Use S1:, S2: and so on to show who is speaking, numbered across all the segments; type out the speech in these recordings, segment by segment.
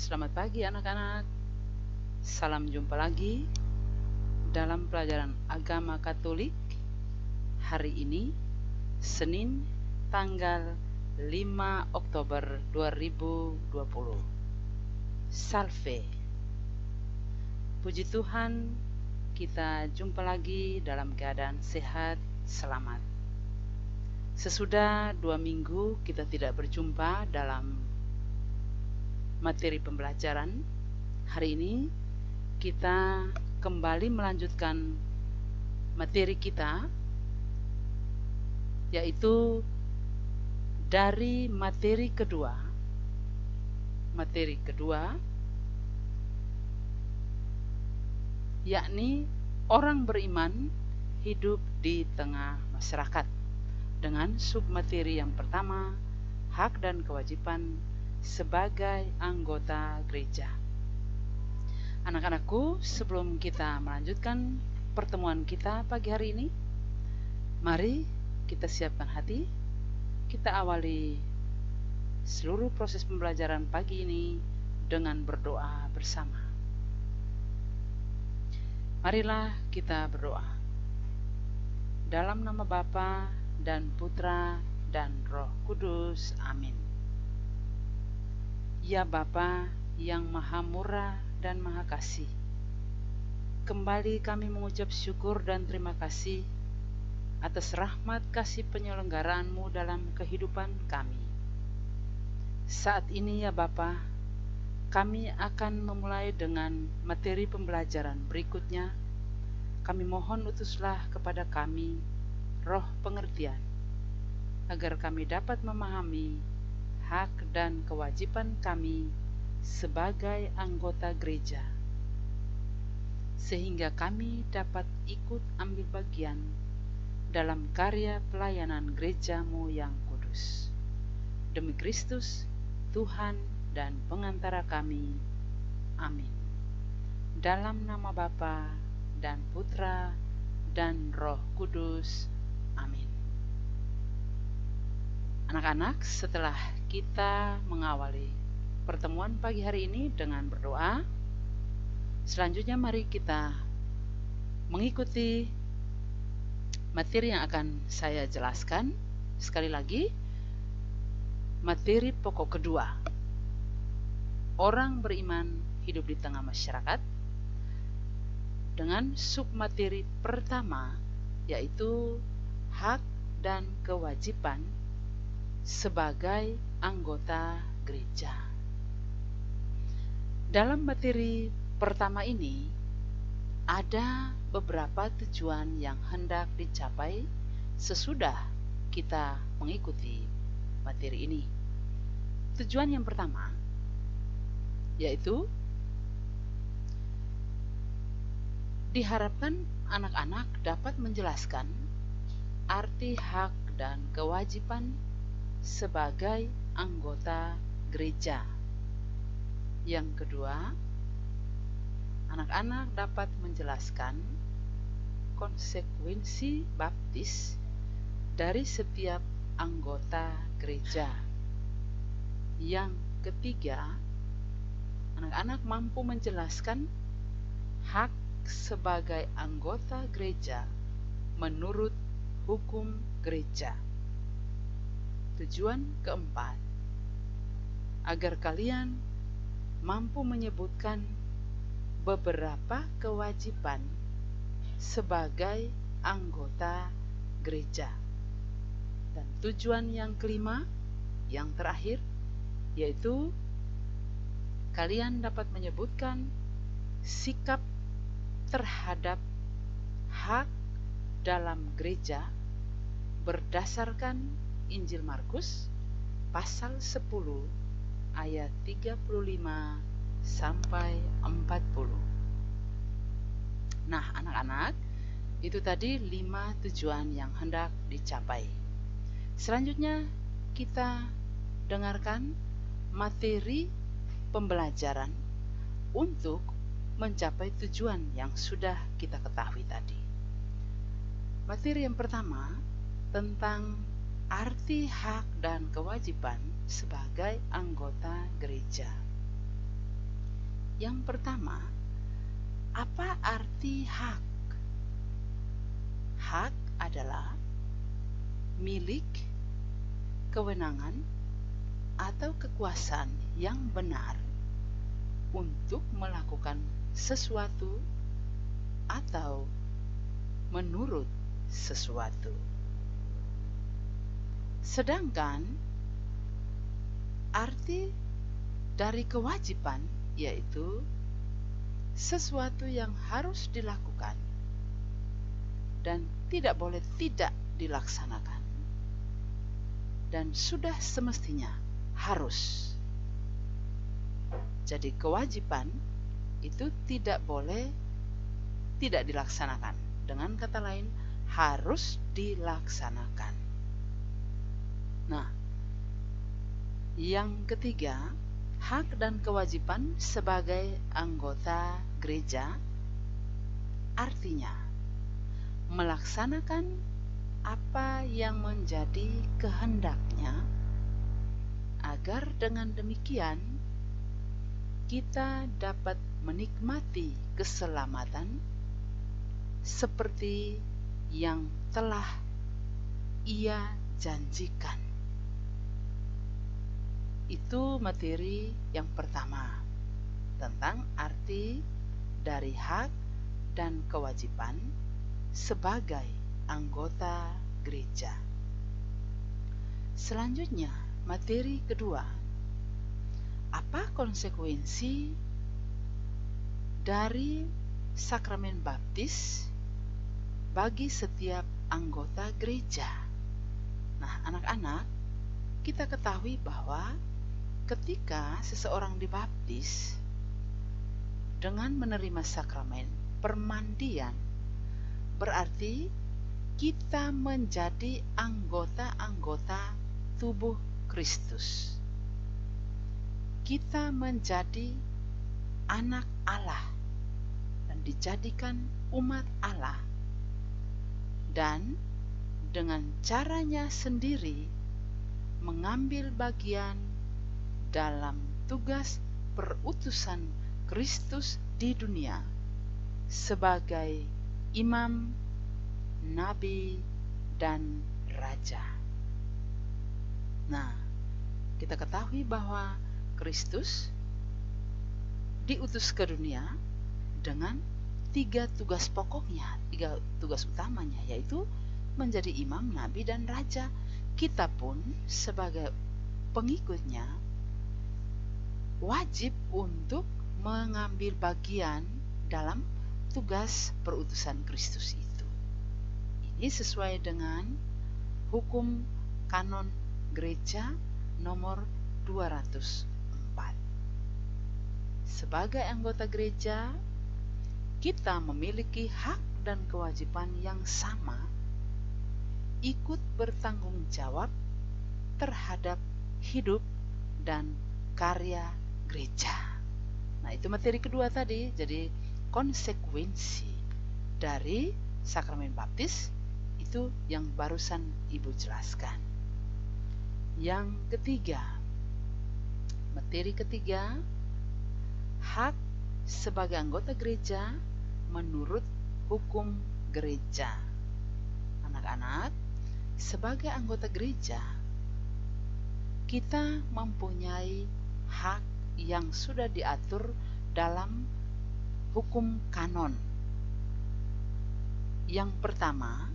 S1: Selamat pagi anak-anak. Salam jumpa lagi dalam pelajaran agama Katolik. Hari ini Senin tanggal 5 Oktober 2020. Salve. Puji Tuhan, kita jumpa lagi dalam keadaan sehat, selamat. Sesudah 2 minggu kita tidak berjumpa dalam materi pembelajaran. Hari ini kita kembali melanjutkan materi kita, yaitu dari materi kedua, yakni orang beriman hidup di tengah masyarakat, dengan submateri yang pertama, hak dan kewajiban sebagai anggota gereja. Anak-anakku, sebelum kita melanjutkan pertemuan kita pagi hari ini, mari kita siapkan hati. Kita awali seluruh proses pembelajaran pagi ini dengan berdoa bersama. Marilah kita berdoa. Dalam nama Bapa dan Putra dan Roh Kudus. Amin. Ya Bapa yang Maha Murah dan Maha Kasih, kembali kami mengucap syukur dan terima kasih atas rahmat kasih penyelenggaraan-Mu dalam kehidupan kami. Saat ini ya Bapa, kami akan memulai dengan materi pembelajaran berikutnya. Kami mohon utuslah kepada kami roh pengertian, agar kami dapat memahami hak dan kewajiban kami sebagai anggota gereja, sehingga kami dapat ikut ambil bagian dalam karya pelayanan gereja-Mu yang kudus. Demi Kristus, Tuhan dan pengantara kami. Amin. Dalam nama Bapa dan Putra dan Roh Kudus. Amin. Anak-anak, setelah kita mengawali pertemuan pagi hari ini dengan berdoa, selanjutnya mari kita mengikuti materi yang akan saya jelaskan. Sekali lagi, materi pokok kedua, orang beriman hidup di tengah masyarakat, dengan submateri pertama, yaitu hak dan kewajiban sebagai anggota gereja. Dalam materi pertama ini ada beberapa tujuan yang hendak dicapai sesudah kita mengikuti materi ini. Tujuan yang pertama yaitu diharapkan anak-anak dapat menjelaskan arti hak dan kewajiban sebagai anggota gereja. Yang kedua, anak-anak dapat menjelaskan konsekuensi baptis dari setiap anggota gereja. Yang ketiga, anak-anak mampu menjelaskan hak sebagai anggota gereja menurut hukum gereja. Tujuan keempat, agar kalian mampu menyebutkan beberapa kewajiban sebagai anggota gereja. Dan tujuan yang kelima, yang terakhir, yaitu kalian dapat menyebutkan sikap terhadap hak dalam gereja berdasarkan Injil Markus pasal 10 ayat 35 sampai 40. Nah, anak-anak, itu tadi 5 tujuan yang hendak dicapai. Selanjutnya kita dengarkan materi pembelajaran untuk mencapai tujuan yang sudah kita ketahui tadi. Materi yang pertama tentang arti, hak, dan kewajiban sebagai anggota gereja. Yang pertama, apa arti hak? Hak adalah milik, kewenangan, atau kekuasaan yang benar untuk melakukan sesuatu atau menurut sesuatu. Sedangkan arti dari kewajiban yaitu sesuatu yang harus dilakukan dan tidak boleh tidak dilaksanakan, dan sudah semestinya harus. Jadi kewajiban itu tidak boleh tidak dilaksanakan. Dengan kata lain, harus dilaksanakan. Nah, yang ketiga, hak dan kewajiban sebagai anggota gereja artinya melaksanakan apa yang menjadi kehendaknya, agar dengan demikian kita dapat menikmati keselamatan seperti yang telah Ia janjikan. Itu materi yang pertama tentang arti dari hak dan kewajiban sebagai anggota gereja. Selanjutnya, materi kedua, apa konsekuensi dari sakramen baptis bagi setiap anggota gereja? Nah, anak-anak, kita ketahui bahwa ketika seseorang dibaptis dengan menerima sakramen permandian, berarti kita menjadi anggota-anggota tubuh Kristus. Kita menjadi anak Allah dan dijadikan umat Allah, dan dengan caranya sendiri mengambil bagian dalam tugas perutusan Kristus di dunia sebagai imam, nabi, dan raja. Nah, kita ketahui bahwa Kristus diutus ke dunia dengan 3 tugas pokoknya, 3 tugas utamanya, yaitu menjadi imam, nabi, dan raja. Kita pun sebagai pengikutnya wajib untuk mengambil bagian dalam tugas perutusan Kristus itu. Ini sesuai dengan hukum kanon gereja nomor 204. Sebagai anggota gereja, kita memiliki hak dan kewajiban yang sama, ikut bertanggung jawab terhadap hidup dan karya gereja. Nah, itu materi kedua tadi. Jadi konsekuensi dari sakramen baptis itu yang barusan Ibu jelaskan. Yang ketiga, materi ketiga, hak sebagai anggota gereja menurut hukum gereja. Anak-anak, sebagai anggota gereja, kita mempunyai hak yang sudah diatur dalam hukum kanon. Yang pertama,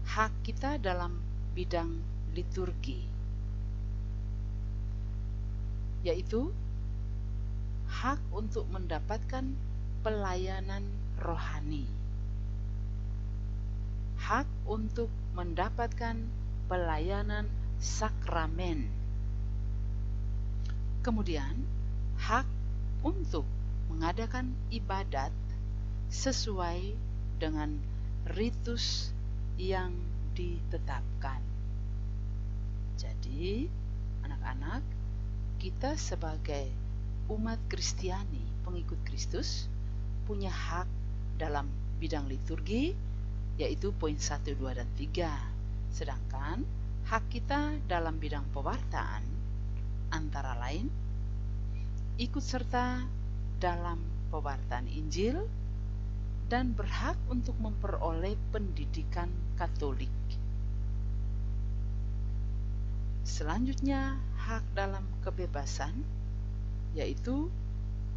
S1: hak kita dalam bidang liturgi, yaitu hak untuk mendapatkan pelayanan rohani, hak untuk mendapatkan pelayanan sakramen, kemudian hak untuk mengadakan ibadat sesuai dengan ritus yang ditetapkan. Jadi, anak-anak, kita sebagai umat Kristiani, pengikut Kristus, punya hak dalam bidang liturgi, yaitu poin 1, 2, dan 3. Sedangkan hak kita dalam bidang pewartaan antara lain ikut serta dalam pewartaan Injil dan berhak untuk memperoleh pendidikan Katolik. Selanjutnya, hak dalam kebebasan, yaitu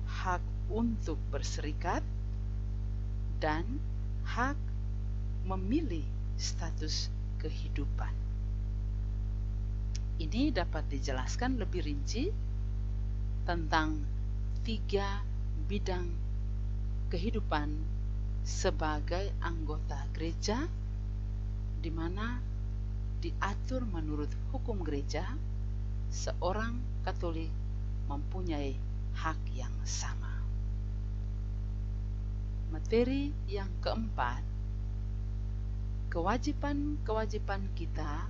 S1: hak untuk berserikat dan hak memilih status kehidupan. Ini dapat dijelaskan lebih rinci tentang 3 bidang kehidupan sebagai anggota gereja, di mana diatur menurut hukum gereja, seorang Katolik mempunyai hak yang sama. Materi yang keempat, kewajiban-kewajiban kita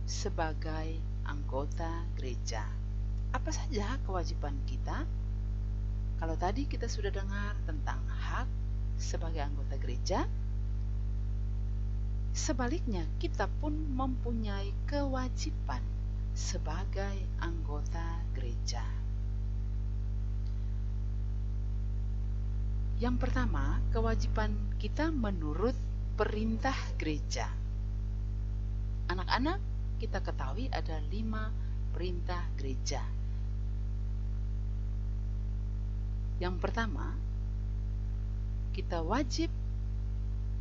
S1: sebagai anggota gereja. Apa saja kewajiban kita? Kalau tadi kita sudah dengar tentang hak sebagai anggota gereja, sebaliknya kita pun mempunyai kewajiban sebagai anggota gereja. Yang pertama, kewajiban kita menurut perintah gereja. Anak-anak, kita ketahui ada 5 perintah gereja. Yang pertama, kita wajib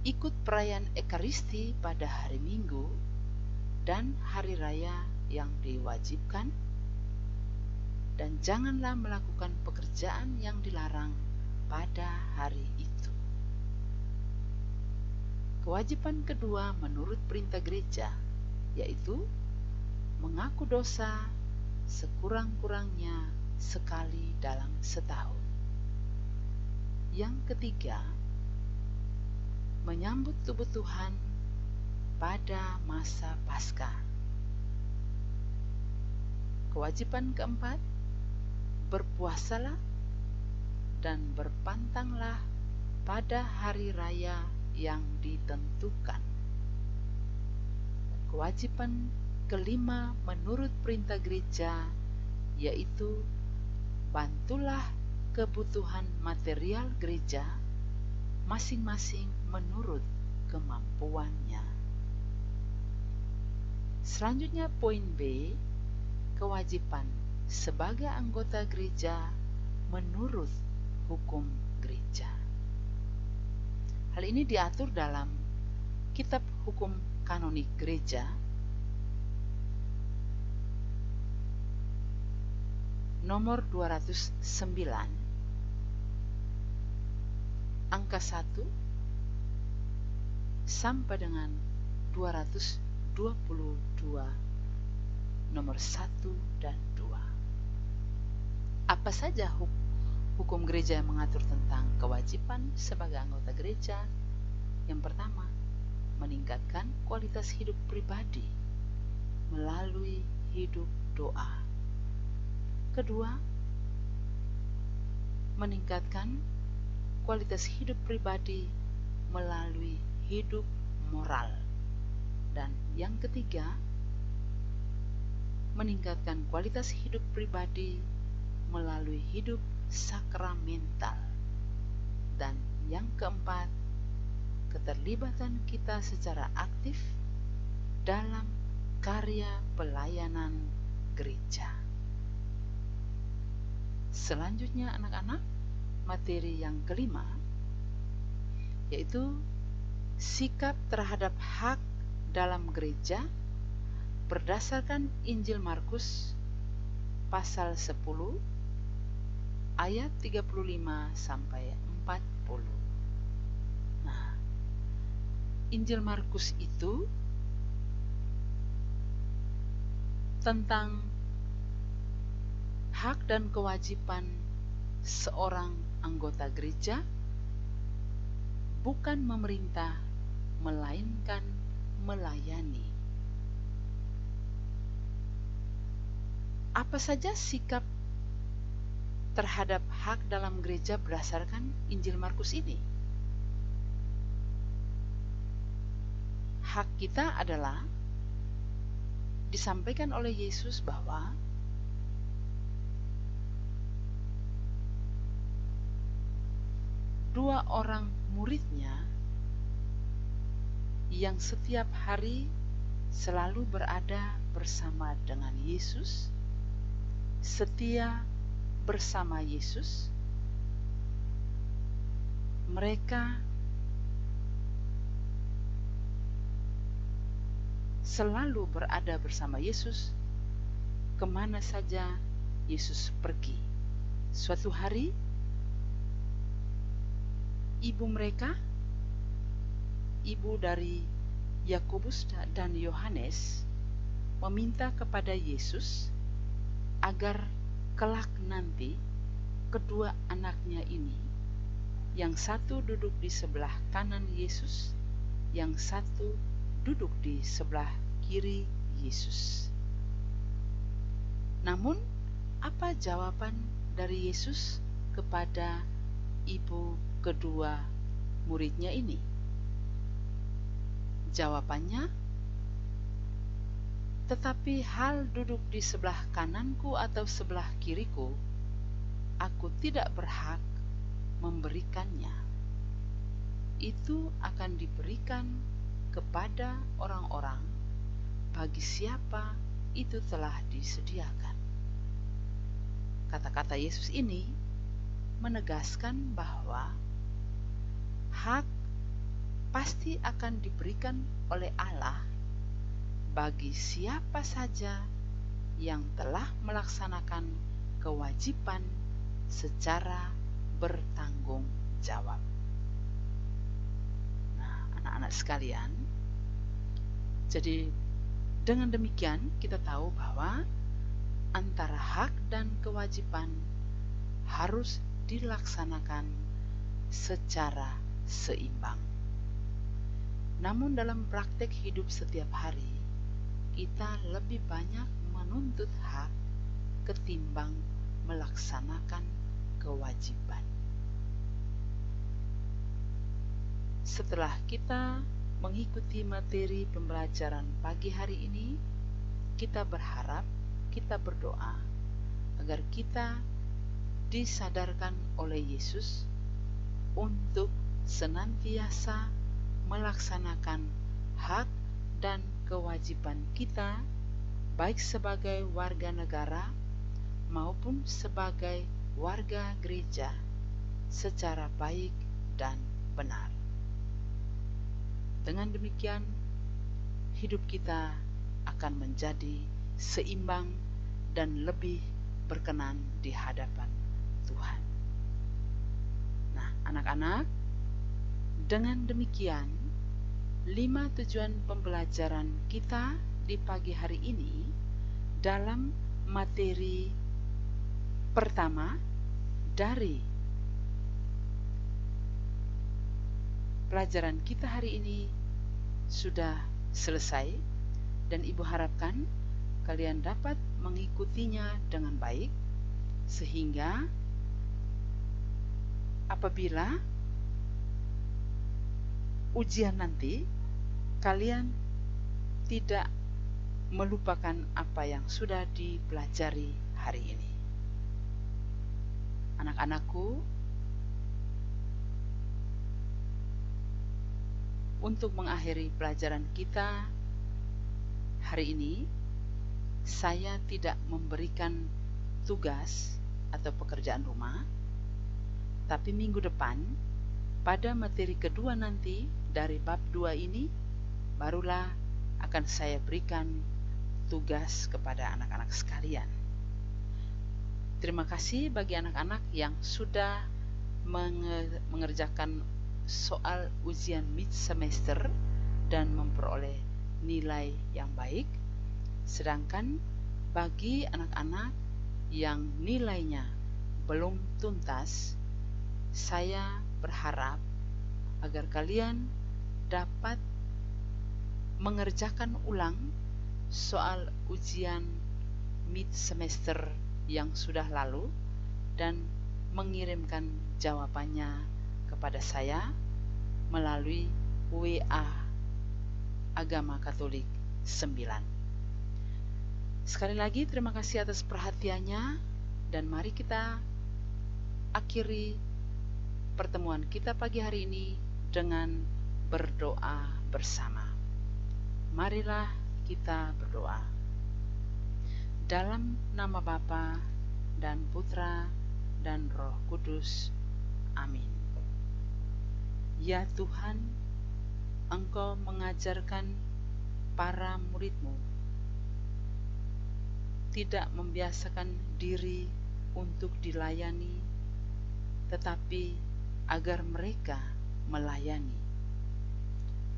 S1: ikut perayaan Ekaristi pada hari Minggu dan hari raya yang diwajibkan, dan janganlah melakukan pekerjaan yang dilarang pada hari itu. Kewajiban kedua menurut perintah gereja, yaitu mengaku dosa sekurang-kurangnya sekali dalam setahun. Yang ketiga, menyambut tubuh Tuhan pada masa Paskah. Kewajiban keempat, berpuasalah dan berpantanglah pada hari raya yang ditentukan. Kewajiban kelima menurut perintah gereja, yaitu bantulah kebutuhan material gereja masing-masing menurut kemampuannya. Selanjutnya poin B, kewajiban sebagai anggota gereja menurut hukum gereja. Hal ini diatur dalam Kitab Hukum Kanonik Gereja nomor 209 angka 1 sampai dengan 222 nomor 1 dan 2. Apa saja hukum gereja yang mengatur tentang kewajiban sebagai anggota gereja? Yang pertama, meningkatkan kualitas hidup pribadi melalui hidup doa. Kedua, meningkatkan kualitas hidup pribadi melalui hidup moral. Dan yang ketiga, meningkatkan kualitas hidup pribadi melalui hidup sakramental. Dan yang keempat, keterlibatan kita secara aktif dalam karya pelayanan gereja. Selanjutnya anak-anak, materi yang kelima, yaitu sikap terhadap hak dalam gereja berdasarkan Injil Markus pasal 10 ayat 35 sampai 40. Nah, Injil Markus itu tentang hak dan kewajiban seorang anggota gereja, bukan memerintah, melainkan melayani. Apa saja sikap terhadap hak dalam gereja berdasarkan Injil Markus ini? Hak kita adalah disampaikan oleh Yesus bahwa dua orang muridnya yang setiap hari selalu berada bersama dengan Yesus, setia bersama Yesus. Mereka selalu berada bersama Yesus kemana saja Yesus pergi. Suatu hari, ibu mereka, ibu dari Yakobus dan Yohanes, meminta kepada Yesus agar kelak nanti kedua anaknya ini, yang satu duduk di sebelah kanan Yesus, yang satu duduk di sebelah kiri Yesus. Namun, apa jawaban dari Yesus kepada ibu kedua muridnya ini? Jawabannya, tetapi hal duduk di sebelah kananku atau sebelah kiriku, aku tidak berhak memberikannya. Itu akan diberikan kepada orang-orang bagi siapa itu telah disediakan. Kata-kata Yesus ini menegaskan bahwa hak pasti akan diberikan oleh Allah bagi siapa saja yang telah melaksanakan kewajiban secara bertanggung jawab. Nah, anak-anak sekalian, jadi dengan demikian kita tahu bahwa antara hak dan kewajiban harus dilaksanakan secara seimbang. Namun dalam praktek hidup setiap hari, kita lebih banyak menuntut hak ketimbang melaksanakan kewajiban. Setelah kita mengikuti materi pembelajaran pagi hari ini, kita berdoa agar kita disadarkan oleh Yesus untuk senantiasa melaksanakan hak dan kewajiban kita, baik sebagai warga negara maupun sebagai warga gereja, secara baik dan benar. Dengan demikian, hidup kita akan menjadi seimbang dan lebih berkenan di hadapan Tuhan. Nah, anak-anak, dengan demikian 5 tujuan pembelajaran kita di pagi hari ini dalam materi pertama dari pelajaran kita hari ini sudah selesai, dan Ibu harapkan kalian dapat mengikutinya dengan baik, sehingga apabila ujian nanti, kalian tidak melupakan apa yang sudah dipelajari hari ini. Anak-anakku, untuk mengakhiri pelajaran kita hari ini, saya tidak memberikan tugas atau pekerjaan rumah, tapi minggu depan pada materi kedua nanti dari bab 2 ini barulah akan saya berikan tugas kepada anak-anak sekalian. Terima kasih bagi anak-anak yang sudah mengerjakan soal ujian mid semester dan memperoleh nilai yang baik. Sedangkan bagi anak-anak yang nilainya belum tuntas, saya berharap agar kalian dapat mengerjakan ulang soal ujian mid semester yang sudah lalu dan mengirimkan jawabannya kepada saya melalui WA Agama Katolik 9. Sekali lagi terima kasih atas perhatiannya, dan mari kita akhiri pertemuan kita pagi hari ini dengan berdoa bersama. Marilah kita berdoa. Dalam nama Bapa dan Putra dan Roh Kudus. Amin. Ya Tuhan, Engkau mengajarkan para murid-Mu tidak membiasakan diri untuk dilayani, tetapi agar mereka melayani.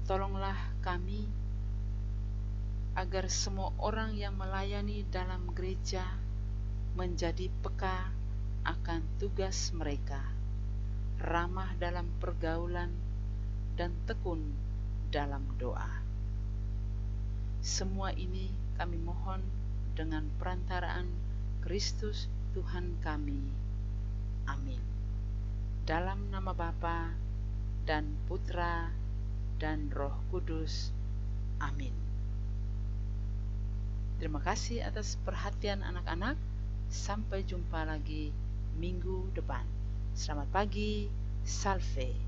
S1: Tolonglah kami agar semua orang yang melayani dalam gereja menjadi peka akan tugas mereka, ramah dalam pergaulan, dan tekun dalam doa. Semua ini kami mohon dengan perantaraan Kristus Tuhan kami. Amin. Dalam nama Bapa dan Putra dan Roh Kudus. Amin. Terima kasih atas perhatian anak-anak. Sampai jumpa lagi minggu depan. Selamat pagi. Salve.